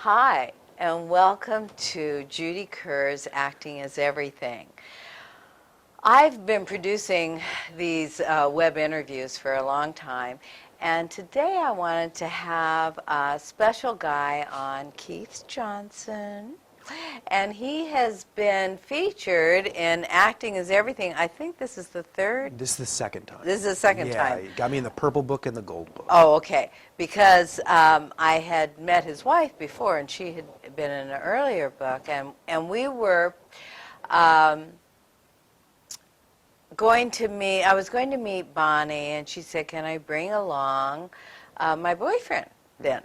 Hi, and welcome to Judy Kerr's Acting is Everything. I've been producing these web interviews for a long time, and today I wanted to have a special guy on, Keith Johnson. And he has been featured in Acting is Everything. I think this is the third. This is the second time. This is the second time. Yeah, you got me in the purple book and the gold book. Oh, okay. Because I had met his wife before, and she had been in an earlier book, and we were going to meet. I was going to meet Bonnie, and she said, "Can I bring along my boyfriend then?"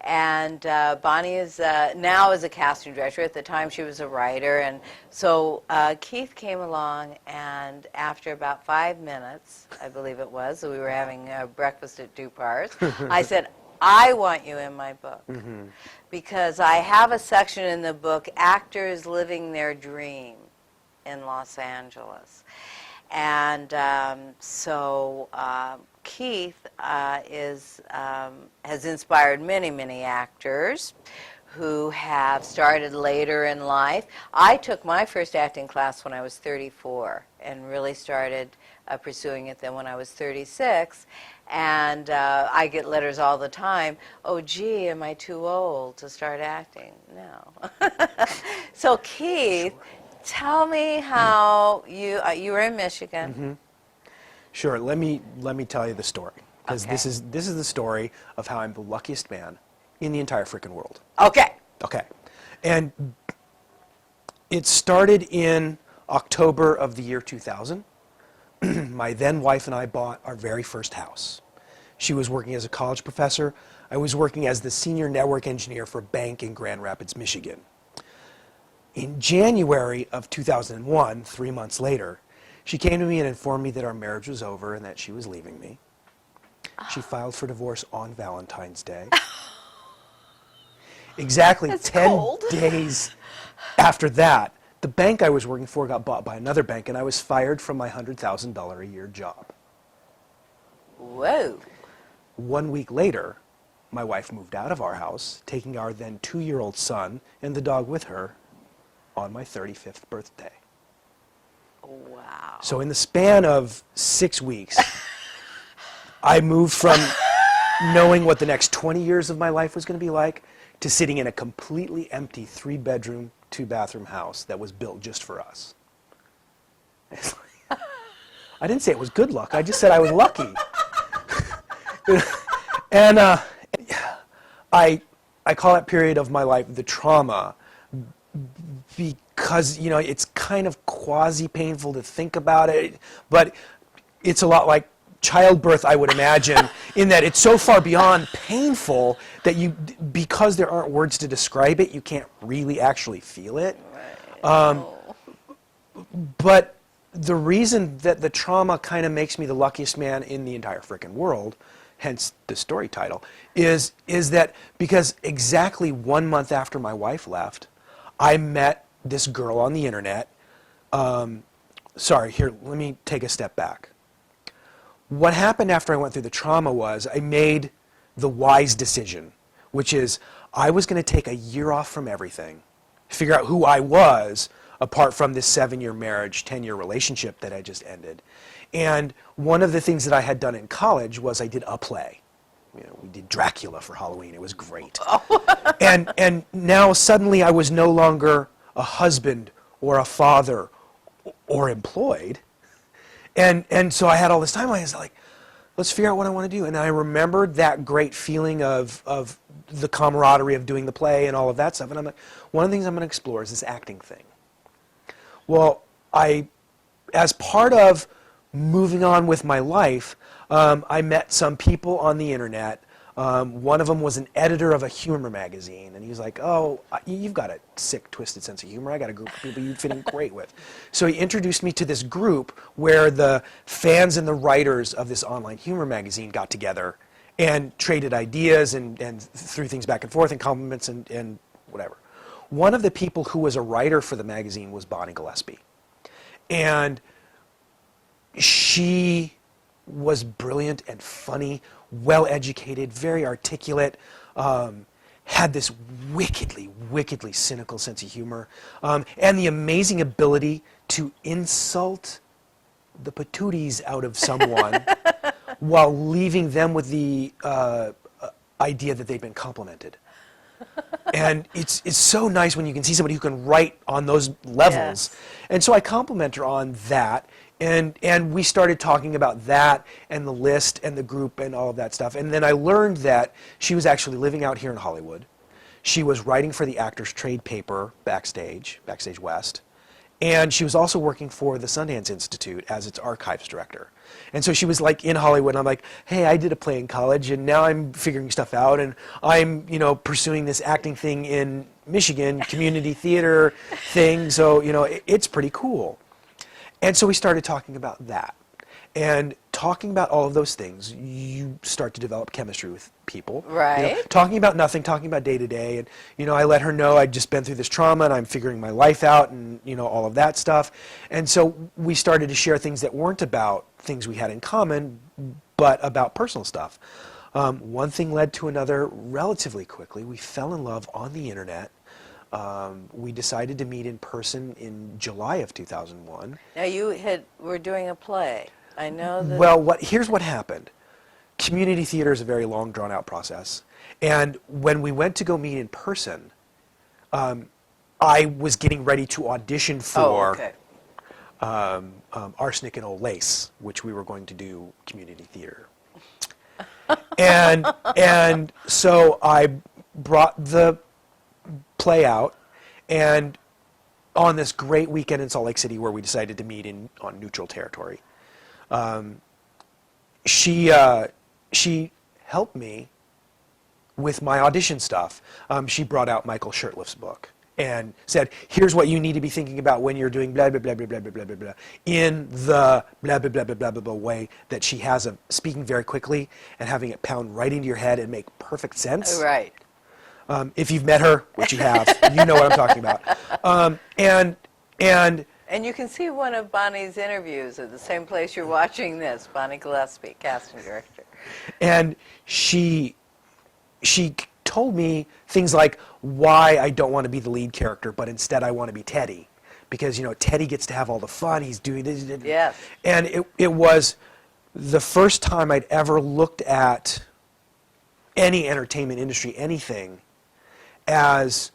And Bonnie is now is a casting director. At the time, she was a writer. And so Keith came along, and after about 5 minutes, I believe it was, so we were having breakfast at Dupar's, I said, I want you in my book. Mm-hmm. Because I have a section in the book, Actors Living Their Dream in Los Angeles. And so Keith has inspired many, many actors who have started later in life. I took my first acting class when I was 34 and really started pursuing it then when I was 36. And I get letters all the time, "Oh, gee, am I too old to start acting?" No. So Keith, sure. Tell me how you were in Michigan. Mm-hmm. Sure. Let me tell you the story, because Okay. this is the story of how I'm the luckiest man in the entire freaking world. Okay. Okay. And it started in October of the year 2000. My then wife and I bought our very first house. She was working as a college professor. I was working as the senior network engineer for a bank in Grand Rapids, Michigan. In January of 2001, 3 months later, she came to me and informed me that our marriage was over and that she was leaving me. She filed for divorce on Valentine's Day. Exactly That's 10 cold. days after that, the bank I was working for got bought by another bank, and I was fired from my $100,000 a year job. Whoa. 1 week later, my wife moved out of our house, taking our then 2-year-old son and the dog with her on my 35th birthday. Wow. So in the span of 6 weeks, I moved from knowing what the next 20 years of my life was going to be like to sitting in a completely empty 3-bedroom, 2-bathroom house that was built just for us. I didn't say it was good luck. I just said I was lucky. And I call that period of my life the trauma, because, you know, it's kind of quasi-painful to think about it, but it's a lot like childbirth, I would imagine, in that it's so far beyond painful that because there aren't words to describe it, you can't really actually feel it. But the reason that the trauma kind of makes me the luckiest man in the entire frickin' world, hence the story title, is that because exactly 1 month after my wife left, I met this girl on the internet. Sorry, here, let me take a step back. What happened after I went through the trauma was I made the wise decision, which is I was going to take a year off from everything, figure out who I was apart from this 7-year marriage, 10-year relationship that I just ended. And one of the things that I had done in college was I did a play. You know, we did Dracula for Halloween. It was great. And now suddenly I was no longer a husband or a father or employed. And so I had all this time. I was like, let's figure out what I want to do. And I remembered that great feeling of the camaraderie of doing the play and all of that stuff. And I'm like, one of the things I'm going to explore is this acting thing. Well, as part of moving on with my life, I met some people on the internet. One of them was an editor of a humor magazine, and he was like, "Oh, you've got a sick, twisted sense of humor. I got a group of people you'd fit in great with." So he introduced me to this group where the fans and the writers of this online humor magazine got together and traded ideas and threw things back and forth and compliments and whatever. One of the people who was a writer for the magazine was Bonnie Gillespie. And she was brilliant and funny, well-educated, very articulate, had this wickedly cynical sense of humor, and the amazing ability to insult the patooties out of someone while leaving them with the idea that they've been complimented. And it's so nice when you can see somebody who can write on those levels. Yes. And so I compliment her on that. And we started talking about that and the list and the group and all of that stuff. And then I learned that she was actually living out here in Hollywood. She was writing for the Actors Trade paper, Backstage West. And she was also working for the Sundance Institute as its archives director. And so she was like in Hollywood, and I'm like, hey, I did a play in college, and now I'm figuring stuff out, and I'm, pursuing this acting thing in Michigan, community theater thing, so, it's pretty cool. And so we started talking about that. And talking about all of those things, you start to develop chemistry with people. Right. Talking about nothing, talking about day to day. And, I let her know I'd just been through this trauma and I'm figuring my life out and, all of that stuff. And so we started to share things that weren't about things we had in common, but about personal stuff. One thing led to another relatively quickly. We fell in love on the internet. We decided to meet in person in July of 2001. Now you were doing a play. I know that. Well, here's what happened. Community theater is a very long, drawn-out process. And when we went to go meet in person, I was getting ready to audition for Arsenic and Old Lace, which we were going to do community theater. and so I brought the play out, and on this great weekend in Salt Lake City where we decided to meet on neutral territory, she helped me with my audition stuff. She brought out Michael Shurtleff's book and said, here's what you need to be thinking about when you're doing blah, blah, blah, blah, blah, blah, blah, blah, blah, in the blah, blah, blah, blah, blah, blah, blah way that she has of speaking very quickly and having it pound right into your head and make perfect sense. Right. If you've met her, which you have, you know what I'm talking about. And you can see one of Bonnie's interviews at the same place you're watching this, Bonnie Gillespie, casting director. And she told me things like why I don't want to be the lead character, but instead I want to be Teddy. Because, Teddy gets to have all the fun, he's doing this. Yes. And it was the first time I'd ever looked at any entertainment industry, anything, as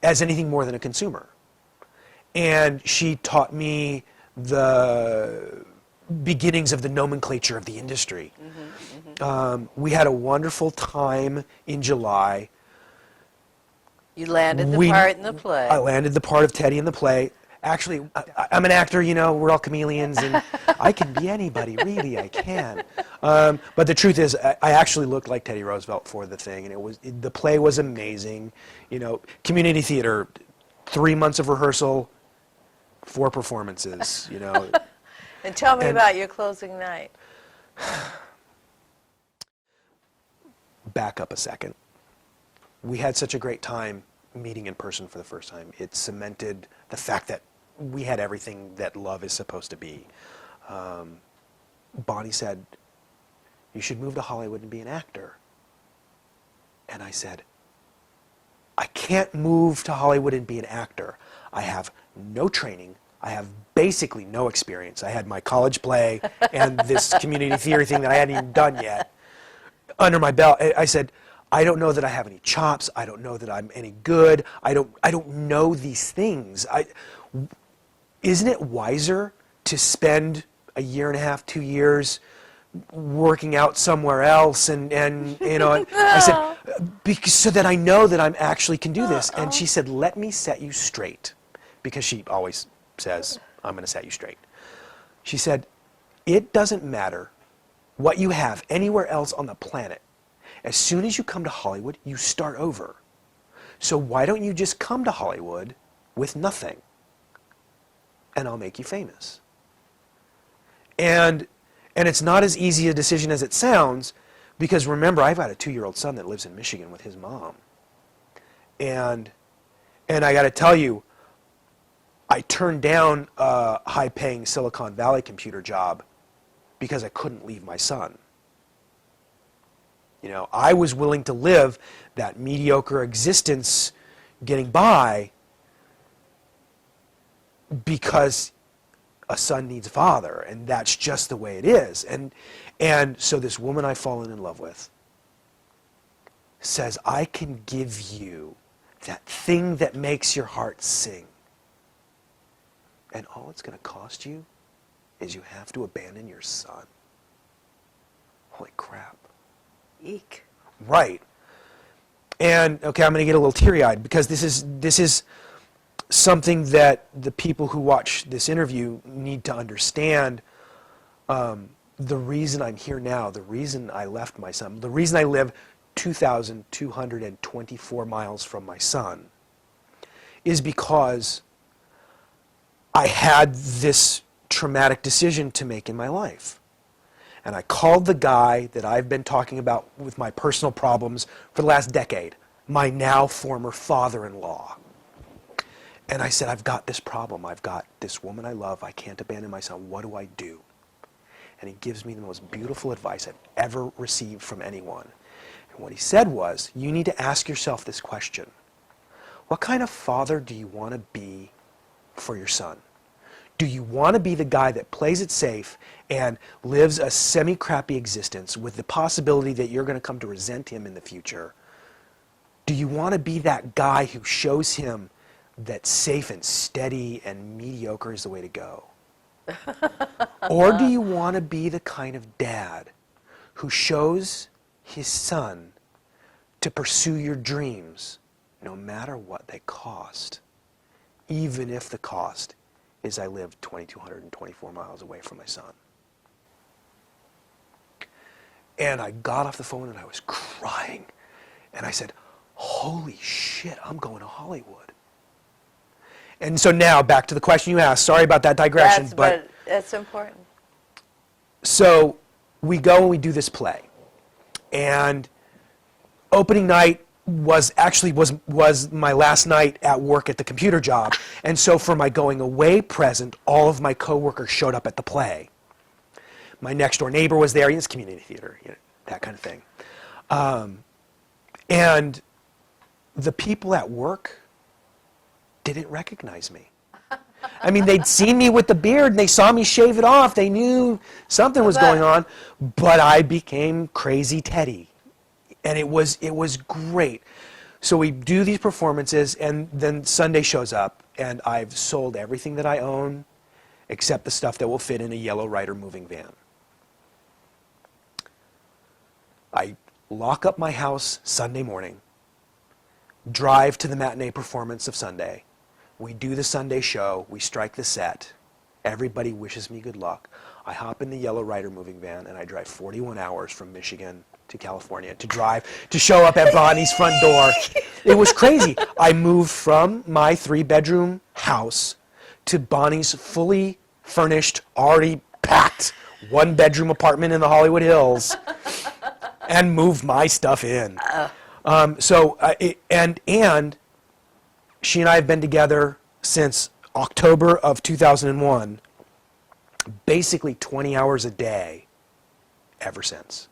anything more than a consumer. And she taught me the beginnings of the nomenclature of the industry. We had a wonderful time in July. You landed the part in the play. I landed the part of Teddy in the play. Actually, I'm an actor, we're all chameleons, and I can be anybody, really, I can. But the truth is, I actually looked like Teddy Roosevelt for the thing, and the play was amazing. Community theater, 3 months of rehearsal, 4 performances, And tell me about your closing night. Back up a second. We had such a great time meeting in person for the first time. It cemented the fact that we had everything that love is supposed to be. Bonnie said, you should move to Hollywood and be an actor. And I said, I can't move to Hollywood and be an actor. I have no training. I have basically no experience. I had my college play and this community theater thing that I hadn't even done yet under my belt. I said, I don't know that I have any chops. I don't know that I'm any good. I don't know these things. Isn't it wiser to spend a year and a half, 2 years working out somewhere else? And I said, so that I know that I actually can do this. And she said, let me set you straight. Because she always says, I'm going to set you straight. She said, it doesn't matter what you have anywhere else on the planet. As soon as you come to Hollywood, you start over. So why don't you just come to Hollywood with nothing? And I'll make you famous. And it's not as easy a decision as it sounds, because remember, I've got a 2-year-old son that lives in Michigan with his mom. And I got to tell you, I turned down a high-paying Silicon Valley computer job because I couldn't leave my son. You know, I was willing to live that mediocre existence getting by because a son needs a father, and that's just the way it is. And so this woman I've fallen in love with says, I can give you that thing that makes your heart sing. And all it's going to cost you is you have to abandon your son. Holy crap. Eek. Right. And, okay, I'm going to get a little teary-eyed because this is something that the people who watch this interview need to understand. The reason I'm here now, the reason I left my son, the reason I live 2,224 miles from my son is because I had this traumatic decision to make in my life. And I called the guy that I've been talking about with my personal problems for the last decade, my now former father-in-law. And I said, I've got this problem. I've got this woman I love. I can't abandon my son. What do I do? And he gives me the most beautiful advice I've ever received from anyone. And what he said was, you need to ask yourself this question. What kind of father do you want to be for your son? Do you want to be the guy that plays it safe and lives a semi-crappy existence with the possibility that you're going to come to resent him in the future? Do you want to be that guy who shows him that safe and steady and mediocre is the way to go? Or do you want to be the kind of dad who shows his son to pursue your dreams no matter what they cost, even if the cost is I live 2,224 miles away from my son? And I got off the phone and I was crying. And I said, holy shit, I'm going to Hollywood. And so now, back to the question you asked. Sorry about that digression. But that's important. So we go and we do this play. And opening night was my last night at work at the computer job. And so for my going away present, all of my coworkers showed up at the play. My next door neighbor was there. It's community theater, that kind of thing. And the people at work didn't recognize me. I mean, they'd seen me with the beard and they saw me shave it off. They knew something was going on, but I became crazy Teddy. And it was great. So we do these performances and then Sunday shows up and I've sold everything that I own except the stuff that will fit in a Yellow Rider moving van. I lock up my house Sunday morning, drive to the matinee performance of Sunday. We do the Sunday show. We strike the set. Everybody wishes me good luck. I hop in the Yellow Rider moving van and I drive 41 hours from Michigan to California to show up at Bonnie's front door. It was crazy. I moved from my 3-bedroom house to Bonnie's fully furnished, already packed 1-bedroom apartment in the Hollywood Hills and moved my stuff in. And she and I have been together since October of 2001, basically 20 hours a day ever since.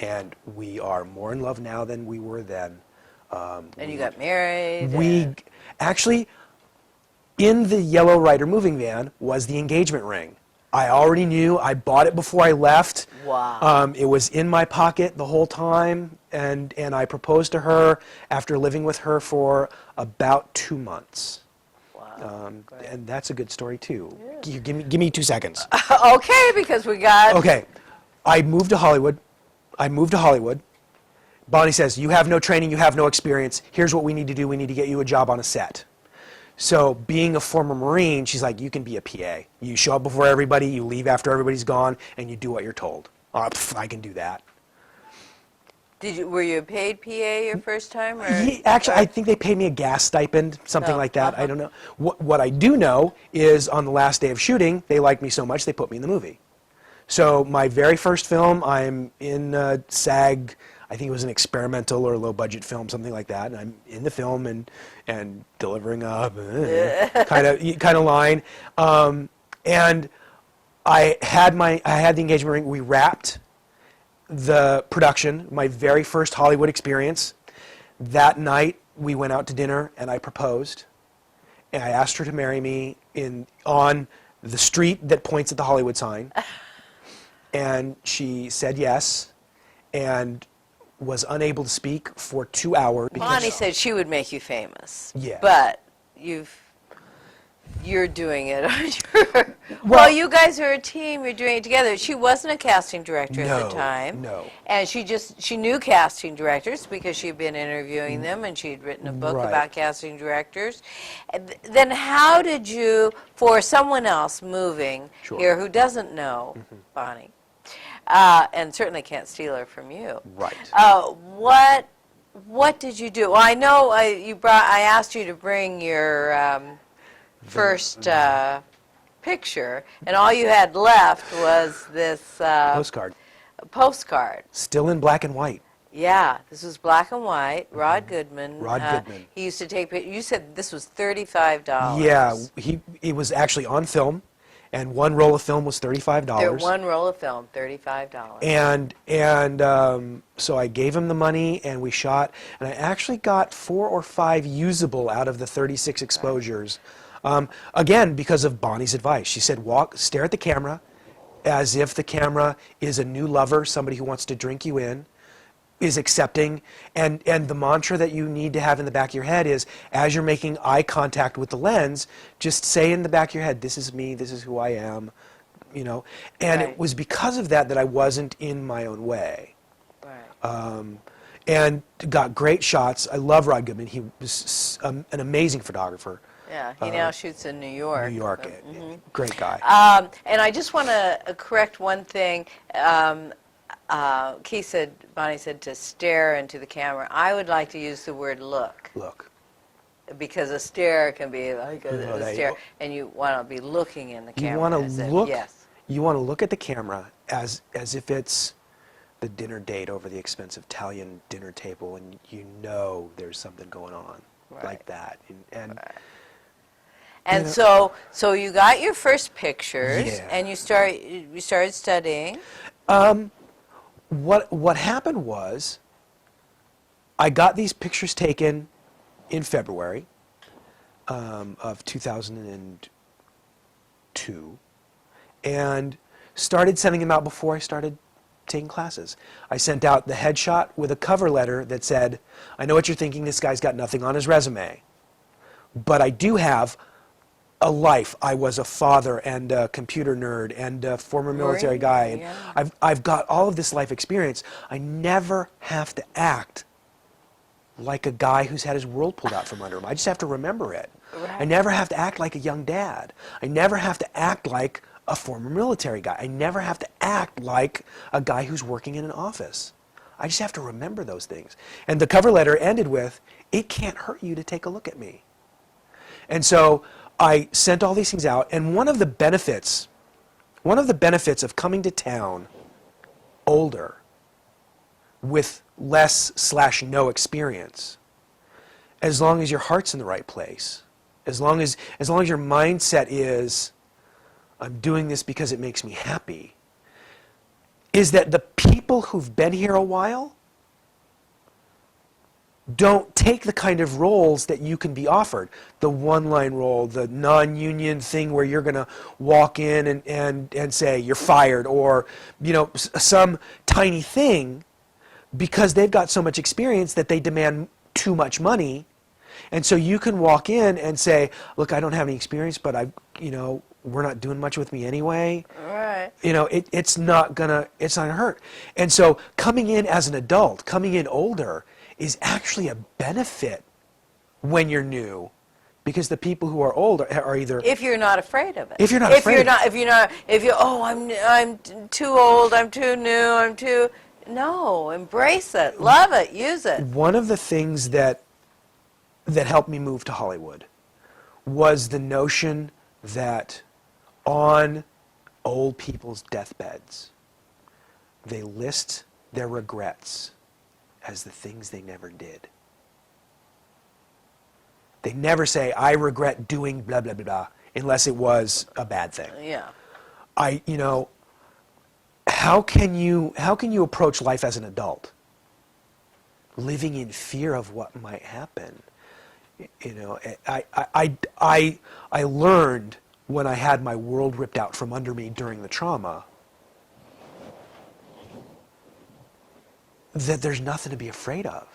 And we are more in love now than we were then. And you got married. We actually, in the Yellow Rider moving van was the engagement ring. I already knew. I bought it before I left. Wow. It was in my pocket the whole time, and I proposed to her after living with her for about 2 months. Wow. And that's a good story too. Yeah. Give me 2 seconds. Okay, because we got... Okay. I moved to Hollywood. Bonnie says, you have no training, you have no experience. Here's what we need to do. We need to get you a job on a set. So being a former Marine, she's like, you can be a PA. You show up before everybody, you leave after everybody's gone, and you do what you're told. I can do that. Were you a paid PA your first time? Or? Yeah, actually, I think they paid me a gas stipend, something like that. I don't know. What I do know is on the last day of shooting, they liked me so much they put me in the movie. So my very first film, I'm in SAG. I think it was an experimental or low-budget film, something like that. And I'm in the film and delivering a kind of line. And I had the engagement ring. We wrapped, the production, my very first Hollywood experience. That night, we went out to dinner, and I proposed. And I asked her to marry me on the street that points at the Hollywood sign. And she said yes, and was unable to speak for 2 hours. Bonnie said she would make you famous. Yeah. But you're doing it on your... Well, you guys are a team. You're doing it together. She wasn't a casting director at the time. No. And she knew casting directors because she'd been interviewing them, and she'd written a book Right. about casting directors. And then how did you, for someone else moving Sure. here who doesn't know Bonnie, and certainly can't steal her from you, Right. what did you do? Well, I know I asked you to bring your first picture, and all you had left was this postcard. Still in black and white. Yeah, this was black and white. Rod Goodman. Rod Goodman. He used to take. You said this was $35. Yeah, it was actually on film, and one roll of film was $35. There, one roll of film, $35. And so I gave him the money, and we shot, and I actually got 4 or 5 usable out of the 36 exposures. Again, because of Bonnie's advice. She said, stare at the camera as if the camera is a new lover, somebody who wants to drink you in, is accepting, and the mantra that you need to have in the back of your head is, as you're making eye contact with the lens, just say in the back of your head, this is me, this is who I am, And Right. it was because of that I wasn't in my own way. Right. And got great shots. I love Rod Goodman. He was an amazing photographer. Yeah, he now shoots in New York. New York, great guy. And I just want to correct one thing. Bonnie said to stare into the camera. I would like to use the word look. Look. Because a stare can be like a No, stare, and you want to be looking in the camera. You want as to if- look. Yes. You want to look at the camera as if it's the dinner date over the expensive Italian dinner table, and you know there's something going on Right. like that. And And You know- so you got your first pictures, Yeah. and you started studying. what happened was, I got these pictures taken in February of 2002, and started sending them out before I started taking classes. I sent out the headshot with a cover letter that said, I know what you're thinking, this guy's got nothing on his resume, but I do have a life. I was a father and a computer nerd and a former military guy. And Yeah. I've got all of this life experience. I never have to act like a guy who's had his world pulled out from under him. I just have to remember it. Right. I never have to act like a young dad. I never have to act like a former military guy. I never have to act like a guy who's working in an office. I just have to remember those things. And the cover letter ended with, it can't hurt you to take a look at me. And so I sent all these things out, and one of the benefits of coming to town older with less/no experience, as long as your heart's in the right place, as long as your mindset is, I'm doing this because it makes me happy, is that the people who've been here a while don't take the kind of roles that you can be offered. The one-line role, the non-union thing where you're going to walk in and say you're fired, or some tiny thing, because they've got so much experience that they demand too much money. And so you can walk in and say, look, I don't have any experience, but we're not doing much with me anyway. Right. It's not gonna hurt. And so coming in as an adult, coming in older, is actually a benefit when you're new, because the people who are older are either, If you're not afraid of it. If you're not afraid of it. If you're I'm too old, I'm too new, no, embrace it, love it, use it. one of the things that helped me move to Hollywood was the notion that on old people's deathbeds, they list their regrets as the things they never did. They never say, I regret doing blah, blah, blah, blah, unless it was a bad thing. Yeah. how can you approach life as an adult? Living in fear of what might happen. You know, I learned when I had my world ripped out from under me during the trauma that there's nothing to be afraid of.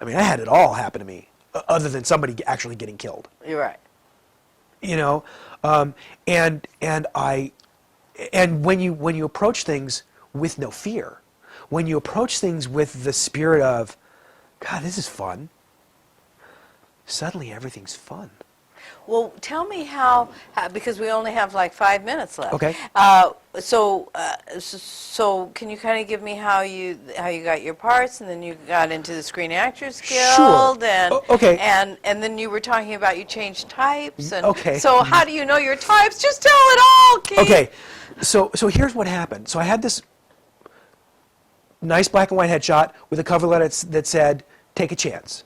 I mean, I had it all happen to me, other than somebody actually getting killed. You're right. You know, and when you approach things with no fear, when you approach things with the spirit of, God, this is fun, suddenly everything's fun. Well, tell me how because we only have like 5 minutes left. Okay. So can you kind of give me how you got your parts, and then you got into the Screen Actors Guild, Sure. and Okay. and then you were talking about you changed types, and Okay. so how do you know your types? Just tell it all, Keith. Okay, so here's what happened. So I had this nice black and white headshot with a cover letter that said, "Take a chance."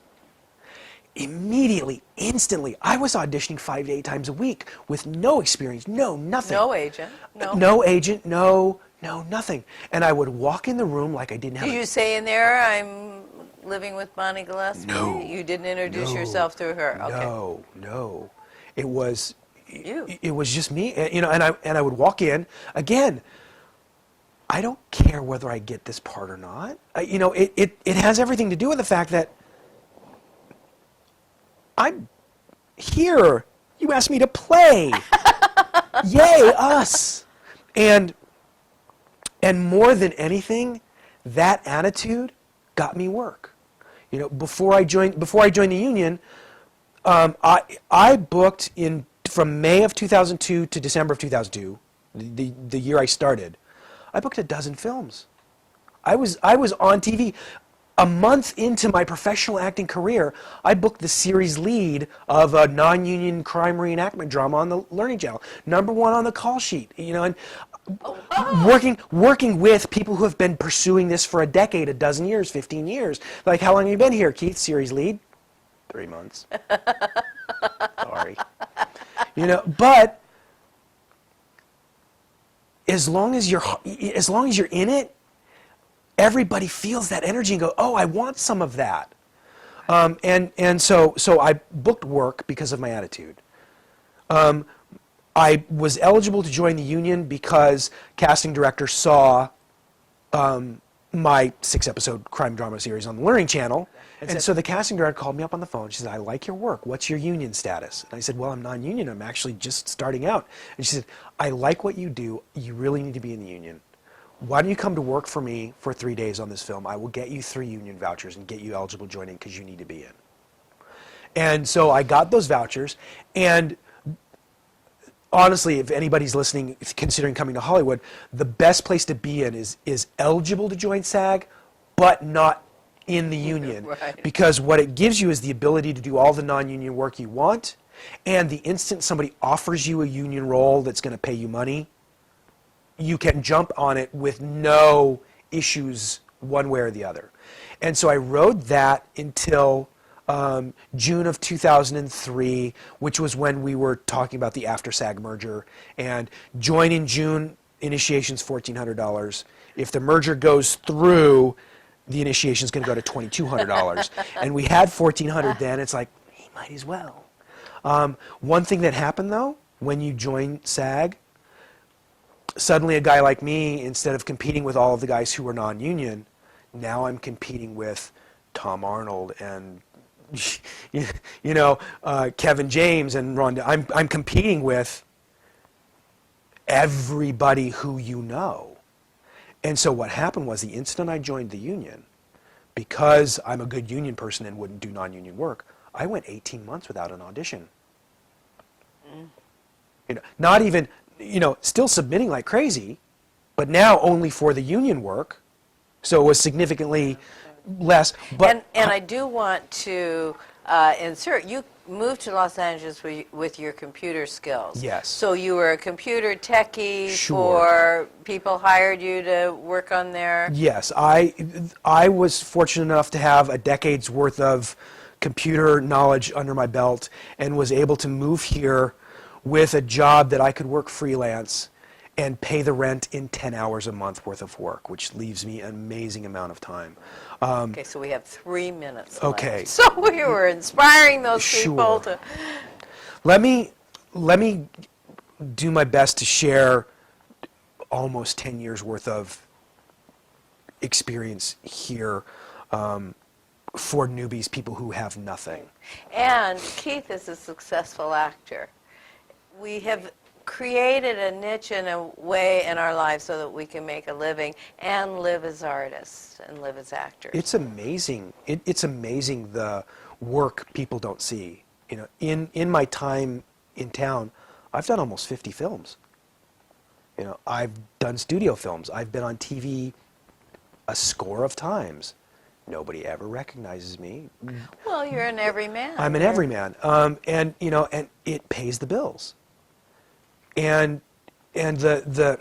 Immediately, instantly, I was auditioning 5 to 8 times a week with no experience, no nothing. No agent. No. No agent, no nothing. And I would walk in the room like I didn't have Did you say in there, I'm living with Bonnie Gillespie? No. You didn't introduce No. yourself through her. Okay. No. It was You. It was just me, you know, and I would walk in again. I don't care whether I get this part or not. You know, it has everything to do with the fact that I'm here. You asked me to play. Yay, us. And more than anything, that attitude got me work. You know, before I joined the union, I booked from May of 2002 to December of 2002, the year I started. I booked a dozen films. I was on TV. A month into my professional acting career, I booked the series lead of a non-union crime reenactment drama on the Learning Channel. #1 on the call sheet, you know, and working with people who have been pursuing this for a decade, a dozen years, 15 years. Like, how long have you been here, Keith? Series lead? 3 months. Sorry. You know, but as long as you're in it, everybody feels that energy and go, oh, I want some of that. And so I booked work because of my attitude. I was eligible to join the union because casting director saw my 6-episode crime drama series on the Learning Channel. And so the casting director called me up on the phone. She said, I like your work. What's your union status? And I said, well, I'm non-union. I'm actually just starting out. And she said, I like what you do. You really need to be in the union. Why don't you come to work for me for 3 days on this film? I will get you 3 union vouchers and get you eligible to join in because you need to be in. And so I got those vouchers. And honestly, if anybody's listening, considering coming to Hollywood, the best place to be in is eligible to join SAG, but not in the union. Right. Because what it gives you is the ability to do all the non-union work you want. And the instant somebody offers you a union role that's going to pay you money, you can jump on it with no issues one way or the other. And so I rode that until June of 2003, which was when we were talking about the after SAG merger. And join in June, initiation's $1,400. If the merger goes through, the initiation's going to go to $2,200. And we had $1,400 then. It's like, he might as well. One thing that happened, though, when you join SAG, suddenly a guy like me, instead of competing with all of the guys who were non-union, now I'm competing with Tom Arnold and Kevin James and Ron. I'm competing with everybody who you know. And so what happened was the instant I joined the union, because I'm a good union person and wouldn't do non-union work, I went 18 months without an audition. You know, not even, still submitting like crazy, but now only for the union work. So it was significantly less. But And I do want to insert, you moved to Los Angeles with your computer skills. Yes. So you were a computer techie Sure. for people hired you to work on their... Yes, I was fortunate enough to have a decade's worth of computer knowledge under my belt and was able to move here with a job that I could work freelance and pay the rent in 10 hours a month worth of work, which leaves me an amazing amount of time. Okay, so we have 3 minutes Okay. left. So we were inspiring those people Sure. to... Let me do my best to share almost 10 years worth of experience here for newbies, people who have nothing. And Keith is a successful actor. We have created a niche in a way in our lives so that we can make a living and live as artists and live as actors. It's amazing. It's amazing the work people don't see. You know, in my time in town, I've done almost 50 films. You know, I've done studio films. I've been on TV a score of times. Nobody ever recognizes me. Well, you're an everyman. I'm an everyman, and you know, and it pays the bills. And there,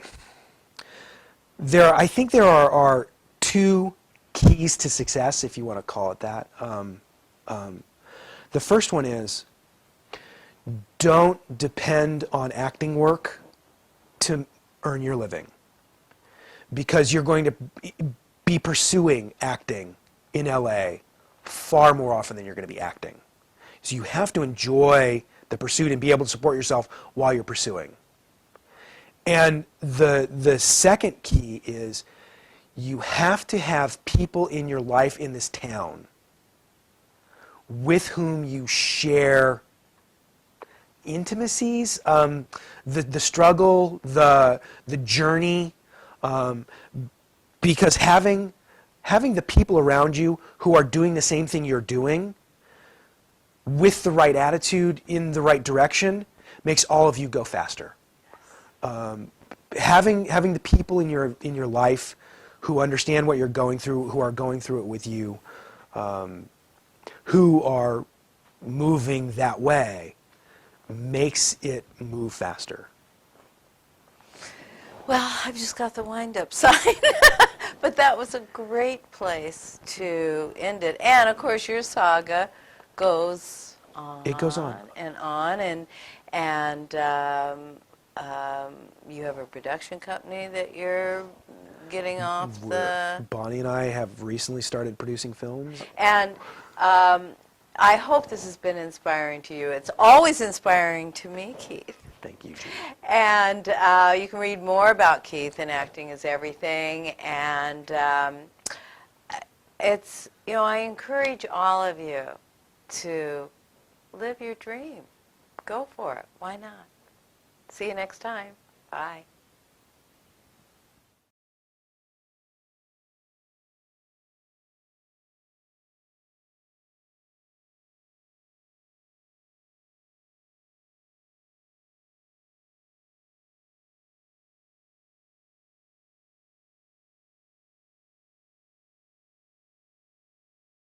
I think there are two keys to success, if you want to call it that. The first one is, don't depend on acting work to earn your living, because you're going to be pursuing acting in LA far more often than you're going to be acting. So you have to enjoy the pursuit and be able to support yourself while you're pursuing. And the second key is, you have to have people in your life in this town with whom you share intimacies, the struggle, the journey, because having the people around you who are doing the same thing you're doing with the right attitude in the right direction makes all of you go faster. Having the people in your life who understand what you're going through, who are going through it with you, who are moving that way, makes it move faster. Well, I've just got the wind-up sign. But that was a great place to end it. And, of course, your saga goes on. It goes on. And on. And you have a production company that you're getting off the... Bonnie and I have recently started producing films. And I hope this has been inspiring to you. It's always inspiring to me, Keith. Thank you, Judy. And you can read more about Keith in Acting is Everything. And it's, you know, I encourage all of you to live your dream. Go for it. Why not? See you next time. Bye.